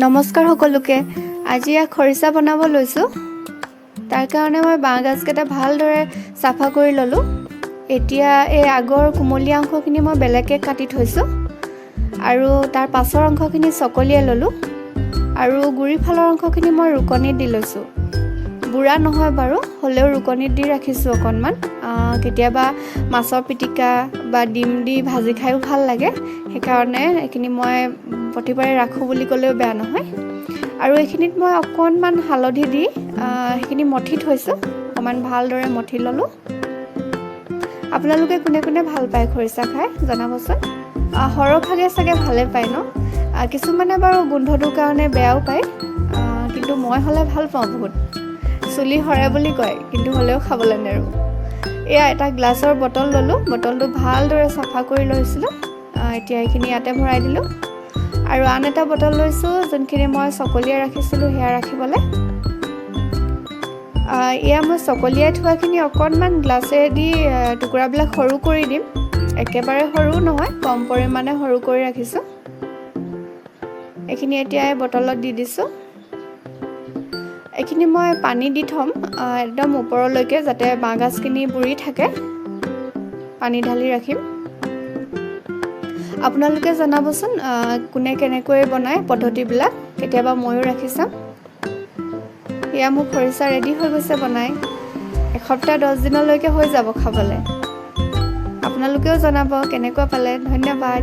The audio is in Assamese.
নমস্কাৰ সকলোকে। আজি খৰিচা বনাব লৈছোঁ। তাৰ কাৰণে মই বাঁহগাজকেইটা ভালদৰে চাফা কৰি ল'লোঁ। এতিয়া এই আগৰ কুমলীয়া অংশখিনি মই বেলেগকৈ কাটি থৈছোঁ আৰু তাৰ পাছৰ অংশখিনি চকলিয়াই ল'লোঁ আৰু গুৰি ফালৰ অংশখিনি মই ৰুকনিত দি লৈছোঁ। বুঢ়া নহয় বাৰু, হ'লেও ৰুকনিত দি ৰাখিছোঁ অকণমান। কেতিয়াবা মাছৰ পিটিকা বা ডিম দি ভাজি খায়ো ভাল লাগে, সেইকাৰণে এইখিনি মই প্ৰতিবাৰে ৰাখোঁ বুলি ক'লেও বেয়া নহয়। আৰু এইখিনিত মই অকণমান হালধি দি সেইখিনি মঠি থৈছোঁ, অকণমান ভালদৰে মঠি ল'লোঁ। আপোনালোকে কোনে কোনে ভাল পায় খৰিচা খাই জনাবচোন। সৰহভাগে চাগে ভালে পায় ন? কিছুমানে বাৰু গোন্ধটোৰ কাৰণে বেয়াও পায়, কিন্তু মই হ'লে ভাল পাওঁ বহুত। চুলি সৰে বুলি কয়, কিন্তু হ'লেও খাবলৈ নেৰোঁ। এয়া এটা গ্লাছৰ বটল ল'লোঁ, বটলটো ভালদৰে চাফা কৰি লৈছিলোঁ। এতিয়া এইখিনি ইয়াতে ভৰাই দিলোঁ আৰু আন এটা বটল লৈছোঁ, যোনখিনি মই চকলিয়াই ৰাখিছিলোঁ সেয়া ৰাখিবলৈ। এয়া মই চকলিয়াই থোৱাখিনি অকণমান গ্লাছেদি টুকুৰাবিলাক সৰু কৰি দিম। একেবাৰে সৰু নহয়, কম পৰিমাণে সৰু কৰি ৰাখিছোঁ। এইখিনি এতিয়া এই বটলত দি দিছোঁ। এইখিনি মই পানী দি থ'ম একদম ওপৰলৈকে, যাতে বাঁহগাজখিনি বুৰি থাকে। পানী ঢালি ৰাখিম। আপোনালোকে জনাবচোন কোনে কেনেকৈ বনায় পদ্ধতিবিলাক, কেতিয়াবা ময়ো ৰাখি চাম। এয়া মোৰ খৰিচা ৰেডি হৈ গৈছে বনাই। এসপ্তাহ 10 দিনলৈকে হৈ যাব খাবলৈ। আপোনালোকেও জনাব কেনেকুৱা পালে। ধন্যবাদ।